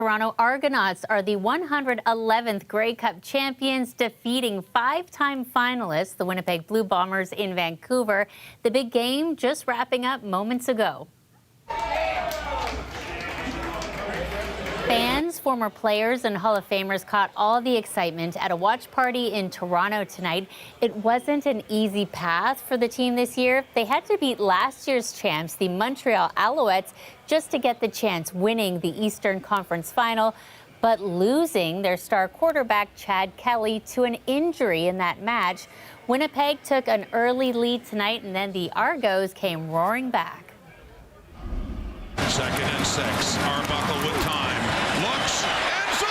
Toronto Argonauts are the 111th Grey Cup champions, defeating five-time finalists, the Winnipeg Blue Bombers, in Vancouver. The big game just wrapping up moments ago. Fans, former players, and Hall of Famers caught all the excitement at a watch party in Toronto tonight. It wasn't an easy path for the team this year. They had to beat last year's champs, the Montreal Alouettes, just to get the chance, winning the Eastern Conference Final, but losing their star quarterback, Chad Kelly, to an injury in that match. Winnipeg took an early lead tonight, and then the Argos came roaring back. 2nd and 6. Arbuckle with time. Looks. End zone.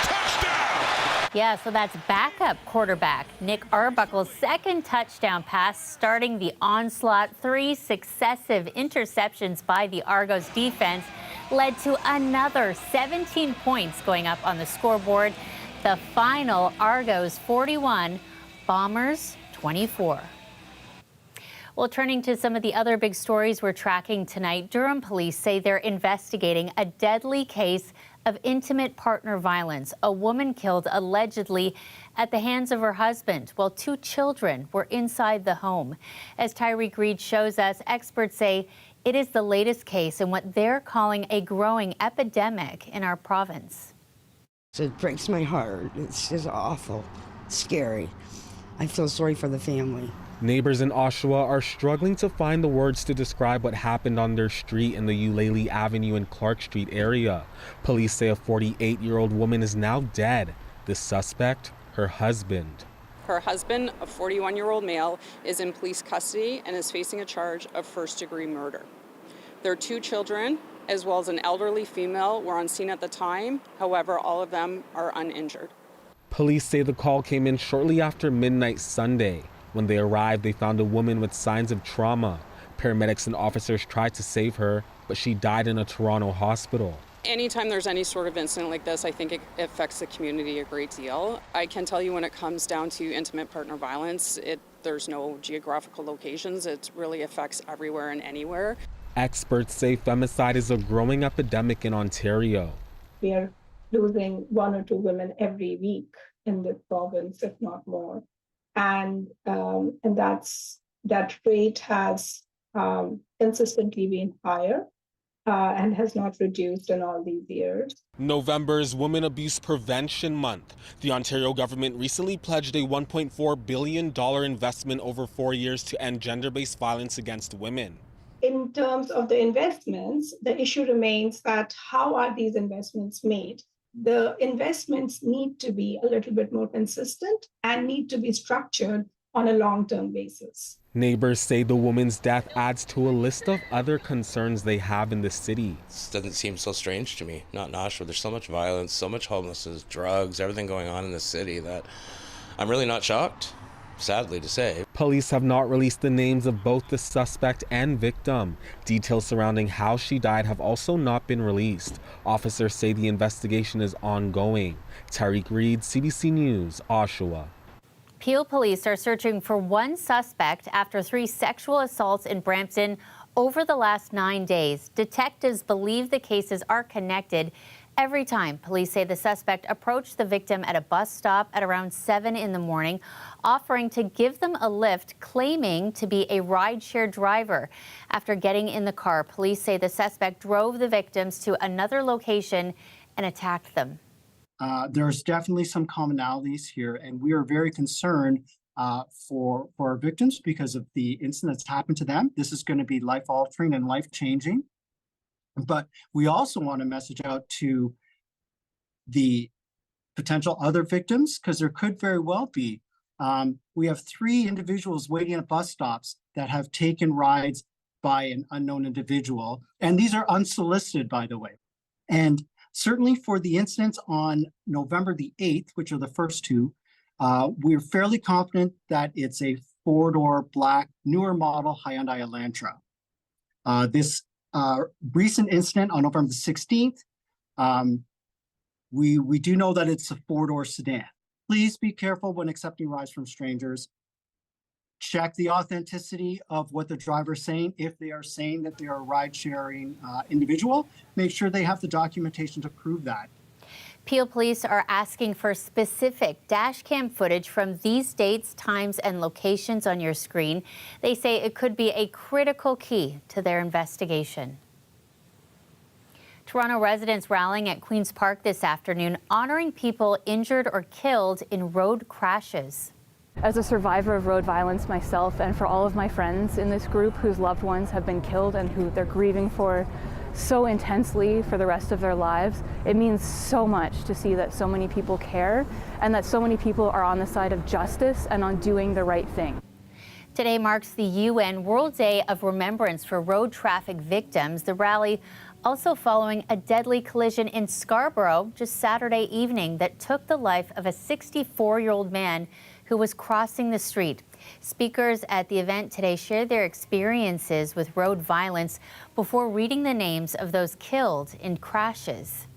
Touchdown. Yeah, so that's backup quarterback Nick Arbuckle's second touchdown pass, starting the onslaught. 3 successive interceptions by the Argos defense led to another 17 points going up on the scoreboard. The final, Argos 41, Bombers 24. Well, turning to some of the other big stories we're tracking tonight, Durham police say they're investigating a deadly case of intimate partner violence. A woman killed allegedly at the hands of her husband while 2 children were inside the home. As Tyreek Reed shows us, experts say it is the latest case in what they're calling a growing epidemic in our province. It breaks my heart. It's just awful, scary. I feel sorry for the family. Neighbors in Oshawa are struggling to find the words to describe what happened on their street in the Eulalie Avenue and Clark Street area. Police say a 48-year-old woman is now dead. The suspect, her husband. Her husband, a 41-year-old male, is in police custody and is facing a charge of first-degree murder. Their 2 children, as well as an elderly female, were on scene at the time. However, all of them are uninjured. Police say the call came in shortly after midnight Sunday. When they arrived, they found a woman with signs of trauma. Paramedics and officers tried to save her, but she died in a Toronto hospital. Anytime there's any sort of incident like this, I think it affects the community a great deal. I can tell you when it comes down to intimate partner violence, there's no geographical locations. It really affects everywhere and anywhere. Experts say femicide is a growing epidemic in Ontario. We are losing 1 or 2 women every week in the province, if not more. And that rate has consistently been higher and has not reduced in all these years. November is Women Abuse Prevention Month. The Ontario government recently pledged a $1.4 billion investment over 4 years to end gender-based violence against women. In terms of the investments, the issue remains that how are these investments made? The investments need to be a little bit more consistent and need to be structured on a long-term basis. Neighbors say the woman's death adds to a list of other concerns they have in the city. This doesn't seem so strange to me. Not in Oshawa. There's so much violence, so much homelessness, drugs, everything going on in the city that I'm really not shocked, sadly to say. Police have not released the names of both the suspect and victim. Details surrounding how she died have also not been released. Officers say the investigation is ongoing. Tyreek Reed, CBC News, Oshawa. Peel police are searching for 1 suspect after 3 sexual assaults in Brampton over the last 9 days. Detectives believe the cases are connected. Every time, police say the suspect approached the victim at a bus stop at around 7 in the morning, offering to give them a lift, claiming to be a rideshare driver. After getting in the car, police say the suspect drove the victims to another location and attacked them. There's definitely some commonalities here, and we are very concerned for our victims because of the incident that's happened to them. This is going to be life-altering and life-changing. But we also want to message out to the potential other victims, because there could very well be. We have 3 individuals waiting at bus stops that have taken rides by an unknown individual. And these are unsolicited, by the way. And certainly for the incidents on November the 8th, which are the first 2, we're fairly confident that it's a 4-door black, newer model Hyundai Elantra. This recent incident on November the 16th, we do know that it's a 4-door sedan. Please be careful when accepting rides from strangers. check the authenticity of what the driver's saying. If they are saying that they are a ride-sharing individual, make sure they have the documentation to prove that. Peel police are asking for specific dash cam footage from these dates, times, and locations on your screen. They say it could be a critical key to their investigation. Toronto residents rallying at Queen's Park this afternoon, honoring people injured or killed in road crashes. As a survivor of road violence myself, and for all of my friends in this group whose loved ones have been killed and who they're grieving for so intensely for the rest of their lives, it means so much to see that so many people care and that so many people are on the side of justice and on doing the right thing. Today marks the UN World Day of Remembrance for Road Traffic Victims. The rally also following a deadly collision in Scarborough just Saturday evening that took the life of a 64-year-old man who was crossing the street. Speakers at the event today shared their experiences with road violence before reading the names of those killed in crashes.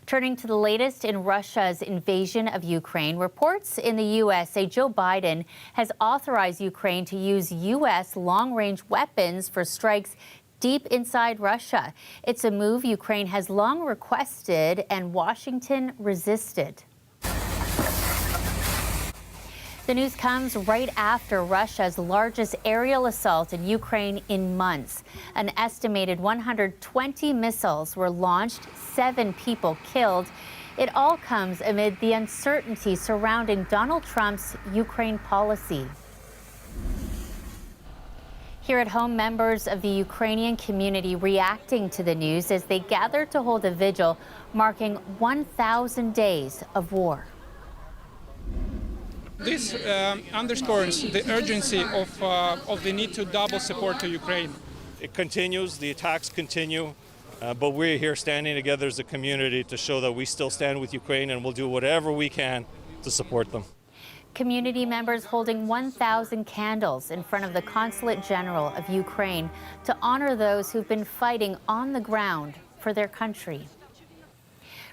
Turning to the latest in Russia's invasion of Ukraine, reports in the U.S. say Joe Biden has authorized Ukraine to use U.S. long-range weapons for strikes deep inside Russia. It's a move Ukraine has long requested and Washington resisted. The news comes right after Russia's largest aerial assault in Ukraine in months. An estimated 120 missiles were launched, 7 people killed. It all comes amid the uncertainty surrounding Donald Trump's Ukraine policy. Here at home, members of the Ukrainian community reacting to the news as they gather to hold a vigil marking 1,000 days of war. This underscores the urgency of the need to double support to Ukraine. It continues, the attacks continue, but we're here standing together as a community to show that we still stand with Ukraine and we'll do whatever we can to support them. Community members holding 1,000 candles in front of the Consulate General of Ukraine to honor those who've been fighting on the ground for their country.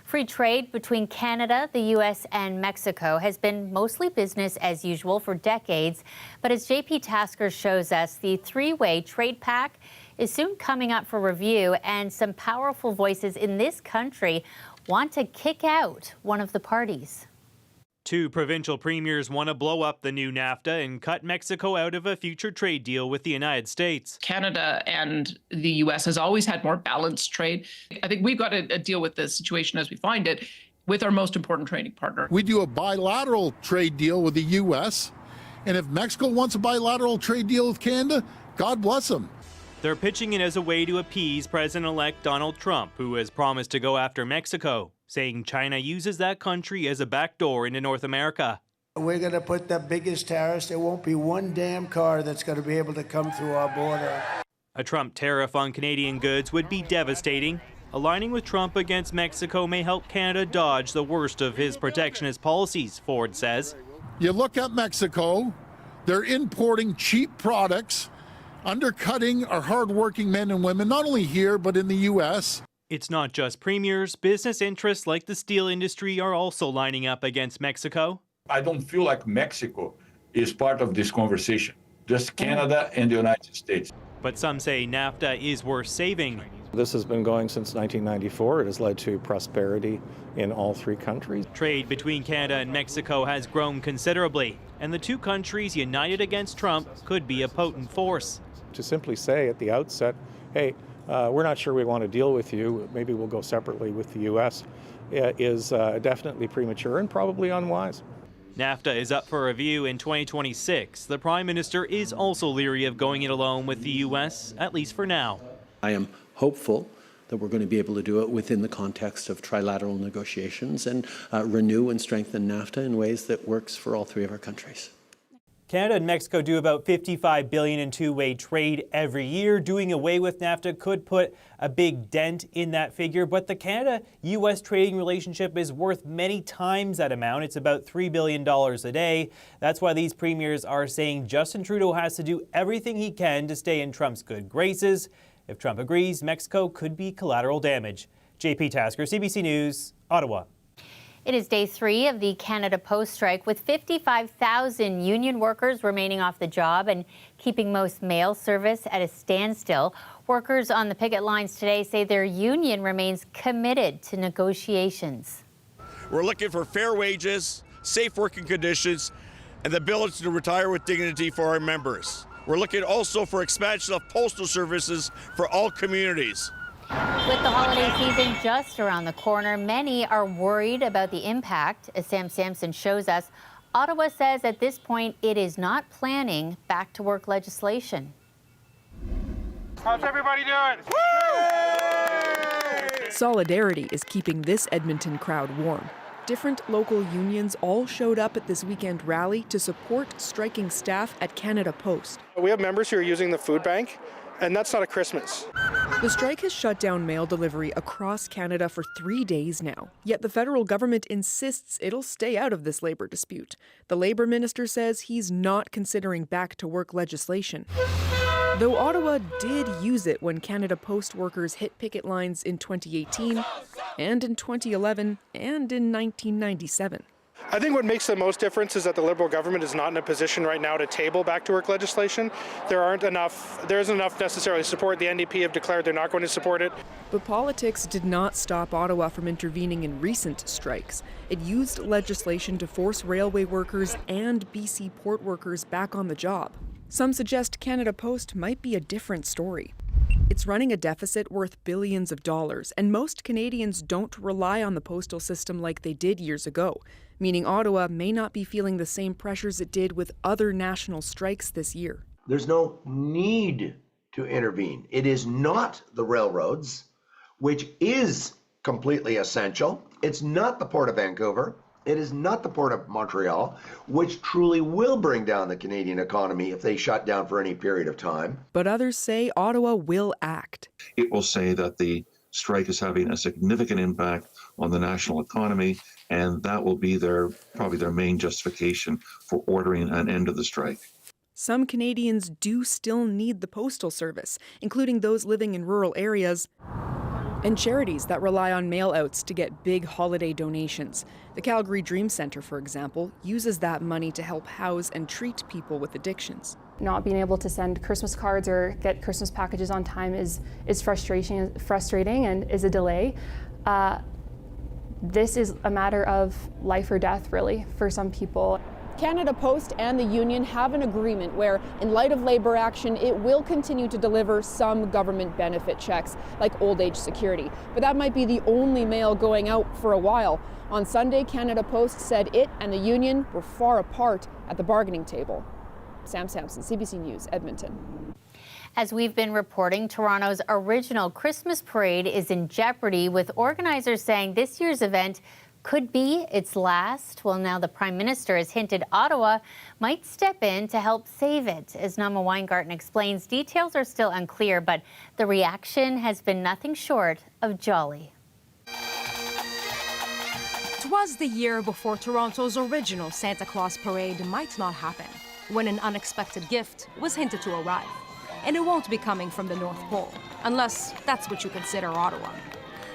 Free trade between Canada, the U.S. and Mexico has been mostly business as usual for decades. But as JP Tasker shows us, the three-way trade pact is soon coming up for review, and some powerful voices in this country want to kick out one of the parties. 2 provincial premiers want to blow up the new NAFTA and cut Mexico out of a future trade deal with the United States. Canada and the U.S. has always had more balanced trade. I think we've got to deal with this situation as we find it with our most important trading partner. We do a bilateral trade deal with the U.S., and if Mexico wants a bilateral trade deal with Canada, God bless them. They're pitching it as a way to appease President-elect Donald Trump, who has promised to go after Mexico, saying China uses that country as a backdoor into North America. We're going to put the biggest tariffs. There won't be one damn car that's going to be able to come through our border. A Trump tariff on Canadian goods would be devastating. Aligning with Trump against Mexico may help Canada dodge the worst of his protectionist policies, Ford says. You look at Mexico, they're importing cheap products, undercutting our hardworking men and women, not only here, but in the U.S. It's not just premiers. Business interests like the steel industry are also lining up against Mexico. I don't feel like Mexico is part of this conversation, just Canada and the United States. But some say NAFTA is worth saving. This has been going since 1994. It has led to prosperity in all 3 countries. Trade between Canada and Mexico has grown considerably, and the 2 countries united against Trump could be a potent force. To simply say at the outset, hey, we're not sure we want to deal with you, maybe we'll go separately with the U.S., is definitely premature and probably unwise. NAFTA is up for review in 2026. The Prime Minister is also leery of going it alone with the U.S., at least for now. I am hopeful that we're going to be able to do it within the context of trilateral negotiations and renew and strengthen NAFTA in ways that works for all 3 of our countries. Canada and Mexico do about $55 billion in two-way trade every year. Doing away with NAFTA could put a big dent in that figure, but the Canada-U.S. trading relationship is worth many times that amount. It's about $3 billion a day. That's why these premiers are saying Justin Trudeau has to do everything he can to stay in Trump's good graces. If Trump agrees, Mexico could be collateral damage. JP Tasker, CBC News, Ottawa. It is day 3 of the Canada Post strike, with 55,000 union workers remaining off the job and keeping most mail service at a standstill. Workers on the picket lines today say their union remains committed to negotiations. We're looking for fair wages, safe working conditions, and the ability to retire with dignity for our members. We're looking also for expansion of postal services for all communities. With the holiday season just around the corner, many are worried about the impact. As Sam Sampson shows us, Ottawa says at this point it is not planning back-to-work legislation. How's everybody doing? Solidarity is keeping this Edmonton crowd warm. Different local unions all showed up at this weekend rally to support striking staff at Canada Post. We have members who are using the food bank, and that's not a Christmas. The strike has shut down mail delivery across Canada for 3 days now. Yet the federal government insists it'll stay out of this labor dispute. The Labour Minister says he's not considering back-to-work legislation. Though Ottawa did use it when Canada Post workers hit picket lines in 2018, and in 2011, and in 1997. I think what makes the most difference is that the Liberal government is not in a position right now to table back-to-work legislation. There isn't enough necessarily support. The NDP have declared they're not going to support it. But politics did not stop Ottawa from intervening in recent strikes. It used legislation to force railway workers and BC port workers back on the job. Some suggest Canada Post might be a different story. It's running a deficit worth billions of dollars, and most Canadians don't rely on the postal system like they did years ago, meaning Ottawa may not be feeling the same pressures it did with other national strikes this year. There's no need to intervene. It is not the railroads, which is completely essential. It's not the Port of Vancouver. It is not the Port of Montreal, which truly will bring down the Canadian economy if they shut down for any period of time. But others say Ottawa will act. It will say that the strike is having a significant impact on the national economy, and that will be probably their main justification for ordering an end of the strike. Some Canadians do still need the postal service, including those living in rural areas and charities that rely on mail-outs to get big holiday donations. The Calgary Dream Centre, for example, uses that money to help house and treat people with addictions. Not being able to send Christmas cards or get Christmas packages on time is frustrating and is a delay. This is a matter of life or death, really, for some people. Canada Post and the union have an agreement where, in light of labor action, it will continue to deliver some government benefit checks, like old age security. But that might be the only mail going out for a while. On Sunday, Canada Post said it and the union were far apart at the bargaining table. Sam Sampson, CBC News, Edmonton. As we've been reporting, Toronto's original Christmas parade is in jeopardy, with organizers saying this year's event could be its last. Well, now the Prime Minister has hinted Ottawa might step in to help save it. As Nama Weingarten explains, details are still unclear, but the reaction has been nothing short of jolly. 'Twas the year before Toronto's original Santa Claus parade might not happen, when an unexpected gift was hinted to arrive. And it won't be coming from the North Pole, unless that's what you consider Ottawa.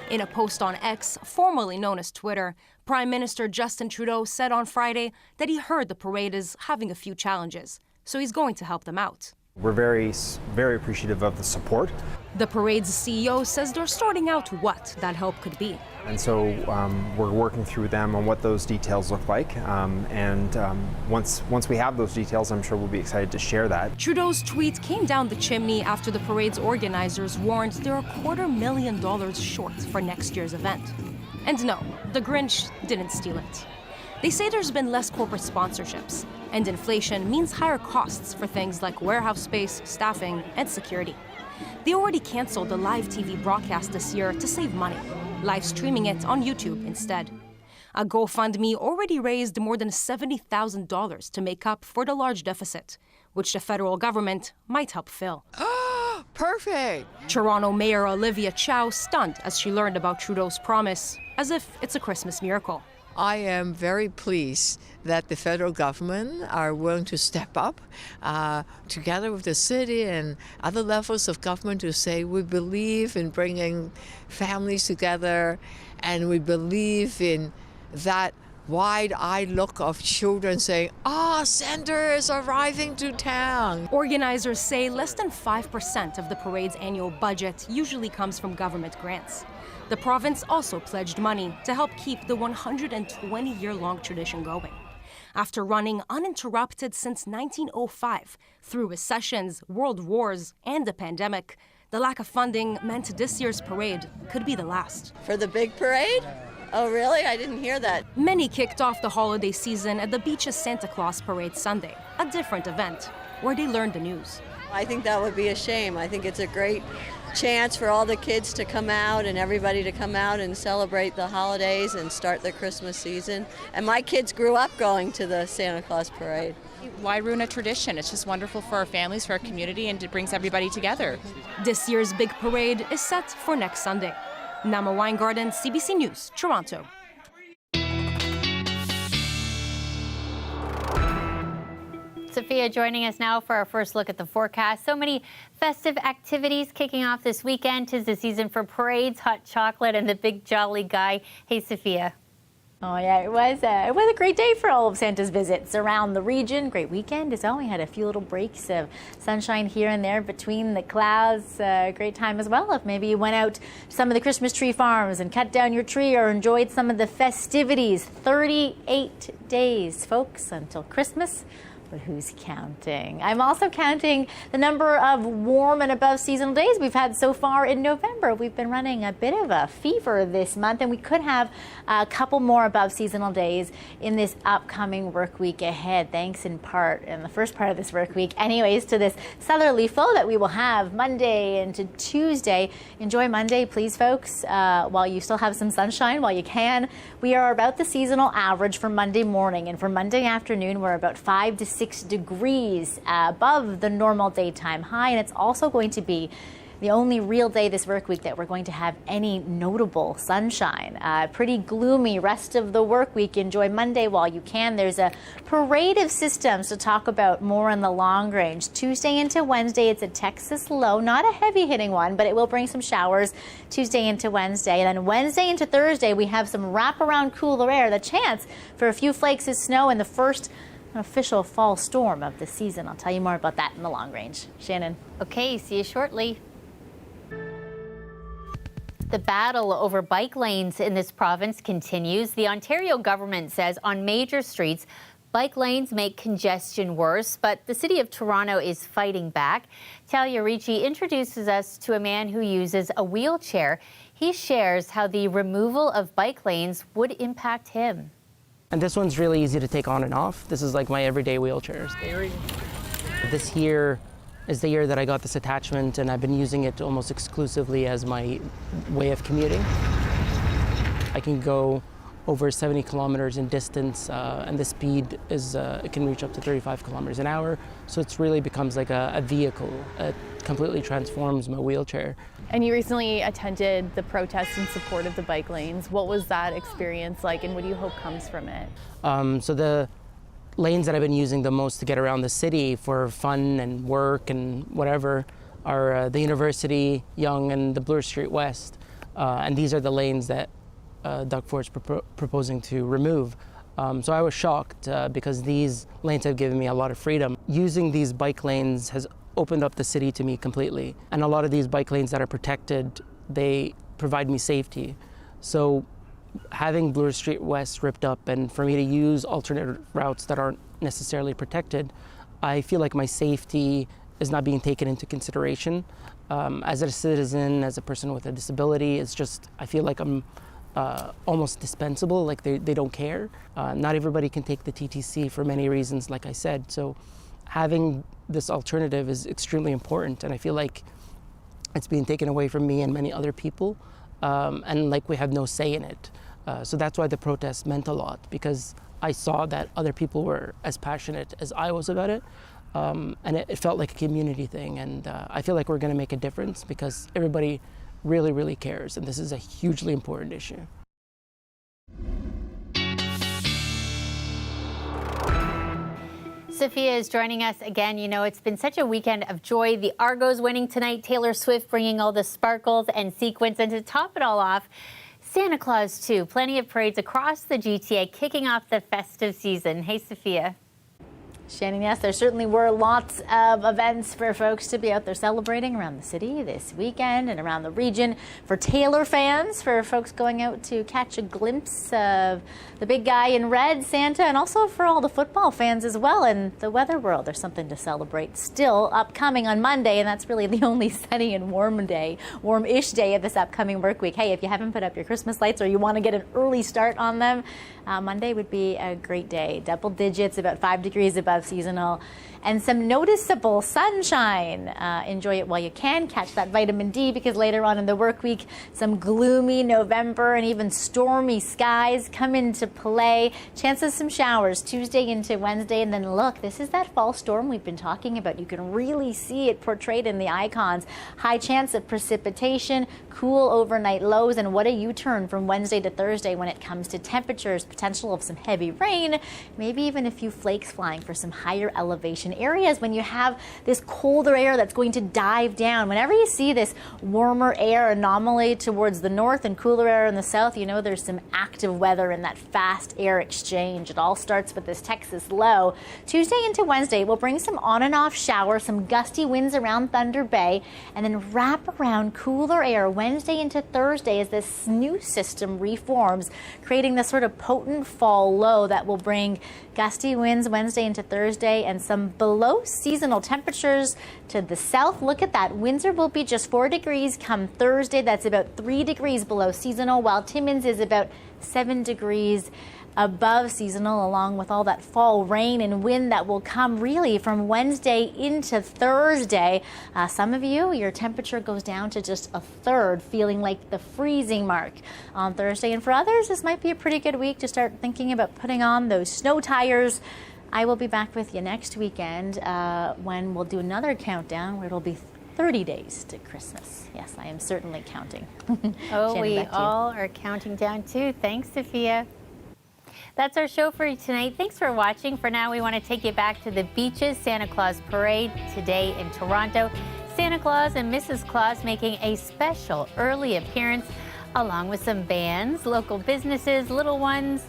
In a post on X, formerly known as Twitter, Prime Minister Justin Trudeau said on Friday that he heard the parade is having a few challenges, so he's going to help them out. We're very appreciative of the support. The parade's CEO says they're sorting out what that help could be. And so we're working through them on what those details look like. Once we have those details, I'm sure we'll be excited to share that. Trudeau's tweet came down the chimney after the parade's organizers warned they're $250,000 short for next year's event. And no, the Grinch didn't steal it. They say there's been less corporate sponsorships, and inflation means higher costs for things like warehouse space, staffing, and security. They already canceled the live TV broadcast this year to save money, live streaming it on YouTube instead. A GoFundMe already raised more than $70,000 to make up for the large deficit, which the federal government might help fill. Perfect! Toronto Mayor Olivia Chow stunned as she learned about Trudeau's promise, as if it's a Christmas miracle. I am very pleased that the federal government are willing to step up together with the city and other levels of government to say we believe in bringing families together and we believe in that wide-eyed look of children saying, Santa is arriving to town. Organizers say less than 5% of the parade's annual budget usually comes from government grants. The province also pledged money to help keep the 120-year-long tradition going. After running uninterrupted since 1905, through recessions, world wars, and the pandemic, the lack of funding meant this year's parade could be the last. For the big parade? Oh, really? I didn't hear that. Many kicked off the holiday season at the Beach's Santa Claus Parade Sunday, a different event, where they learned the news. I think that would be a shame. I think it's a great chance for all the kids to come out and everybody to come out and celebrate the holidays and start the Christmas season. And my kids grew up going to the Santa Claus Parade. Why ruin a tradition? It's just wonderful for our families, for our community, and it brings everybody together. This year's big parade is set for next Sunday. Nama Weingarten, CBC News, Toronto. Sophia joining us now for our first look at the forecast. So many festive activities kicking off this weekend. 'Tis the season for parades, hot chocolate, and the big jolly guy. Hey, Sophia. Oh yeah, it was a great day for all of Santa's visits around the region. Great weekend as well. We had a few little breaks of sunshine here and there between the clouds. Great time as well if maybe you went out to some of the Christmas tree farms and cut down your tree or enjoyed some of the festivities. 38 days, folks, until Christmas. But who's counting? I'm also counting the number of warm and above seasonal days we've had so far in November. We've been running a bit of a fever this month, and we could have a couple more above seasonal days in this upcoming work week ahead, thanks in part, in the first part of this work week anyways, to this southerly flow that we will have Monday into Tuesday. Enjoy Monday, please, folks, while you still have some sunshine, while you can. We are about the seasonal average for Monday morning, and for Monday afternoon, we're about 5 to 6 degrees above the normal daytime high, and it's also going to be the only real day this work week that we're going to have any notable sunshine. Pretty gloomy rest of the work week. Enjoy Monday while you can. There's a parade of systems to talk about more in the long range. Tuesday into Wednesday, it's a Texas low, not a heavy hitting one, but it will bring some showers Tuesday into Wednesday. And then Wednesday into Thursday, we have some wraparound cooler air, the chance for a few flakes of snow in the first official fall storm of the season. I'll tell you more about that in the long range. Shannon. Okay, see you shortly. The battle over bike lanes in this province continues. The Ontario government says on major streets, bike lanes make congestion worse, but the City of Toronto is fighting back. Talia Ricci introduces us to a man who uses a wheelchair. He shares how the removal of bike lanes would impact him. And this one's really easy to take on and off. This is like my everyday wheelchair. This here is the year that I got this attachment, and I've been using it almost exclusively as my way of commuting. I can go over 70 kilometers in distance, and the speed is, it can reach up to 35 kilometers an hour. So it really becomes like a vehicle. It completely transforms my wheelchair. And you recently attended the protest in support of the bike lanes. What was that experience like, and what do you hope comes from it? So the lanes that I've been using the most to get around the city for fun and work and whatever are the University, Yonge, and the Bloor Street West. And these are the lanes that Doug Ford's proposing to remove. So I was shocked because these lanes have given me a lot of freedom. Using these bike lanes has opened up the city to me completely. And a lot of these bike lanes that are protected, they provide me safety. So having Bloor Street West ripped up and for me to use alternate routes that aren't necessarily protected, I feel like my safety is not being taken into consideration. As a citizen, as a person with a disability, it's just, I feel like I'm almost dispensable, like they don't care. Not everybody can take the TTC for many reasons, like I said. So having this alternative is extremely important, and I feel like it's being taken away from me and many other people, and like we have no say in it. So that's why the protest meant a lot, because I saw that other people were as passionate as I was about it, and it felt like a community thing, and I feel like we're going to make a difference because everybody really, really cares, and this is a hugely important issue. Sophia is joining us again. You know, it's been such a weekend of joy. The Argos winning tonight, Taylor Swift bringing all the sparkles and sequins, and to top it all off, Santa Claus, too. Plenty of parades across the GTA kicking off the festive season. Hey, Sophia. Shannon, yes, there certainly were lots of events for folks to be out there celebrating around the city this weekend and around the region. For Taylor fans, for folks going out to catch a glimpse of the big guy in red, Santa, and also for all the football fans as well. In the weather world, there's something to celebrate still upcoming on Monday, and that's really the only sunny and warm-ish day of this upcoming work week. Hey, if you haven't put up your Christmas lights or you want to get an early start on them, Monday would be a great day. Double digits, about 5 degrees above seasonal, and some noticeable sunshine. Enjoy it while you can. Catch that vitamin D, because later on in the work week, some gloomy November and even stormy skies come into play. Chances some showers Tuesday into Wednesday, and then look, this is that fall storm we've been talking about. You can really see it portrayed in the icons. High chance of precipitation, cool overnight lows, and what a U-turn from Wednesday to Thursday when it comes to temperatures. Potential of some heavy rain, maybe even a few flakes flying for some higher elevation areas when you have this colder air that's going to dive down. Whenever you see this warmer air anomaly towards the north and cooler air in the south, you know there's some active weather in that fast air exchange. It all starts with this Texas low. Tuesday into Wednesday will bring some on and off showers, some gusty winds around Thunder Bay, and then wrap around cooler air Wednesday into Thursday as this new system reforms, creating this sort of potent fall low that will bring gusty winds Wednesday into Thursday and some below seasonal temperatures to the south. Look at that. Windsor will be just 4 degrees come Thursday. That's about 3 degrees below seasonal, while Timmins is about 7 degrees above seasonal, along with all that fall rain and wind that will come really from Wednesday into Thursday. Some of you, your temperature goes down to just a third, feeling like the freezing mark on Thursday. And for others, this might be a pretty good week to start thinking about putting on those snow tires. I will be back with you next weekend when we'll do another countdown where it'll be 30 days to Christmas. Yes, I am certainly counting. Oh, Shannon, we back to you. all are counting down too. Thanks, Sophia. That's our show for you tonight. Thanks for watching. For now, we want to take you back to the Beaches Santa Claus Parade today in Toronto. Santa Claus and Mrs. Claus making a special early appearance, along with some bands, local businesses, little ones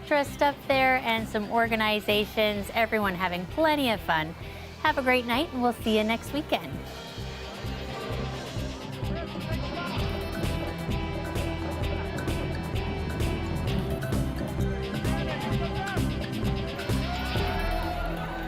dressed up there, and some organizations. Everyone having plenty of fun. Have a great night, and we'll see you next weekend.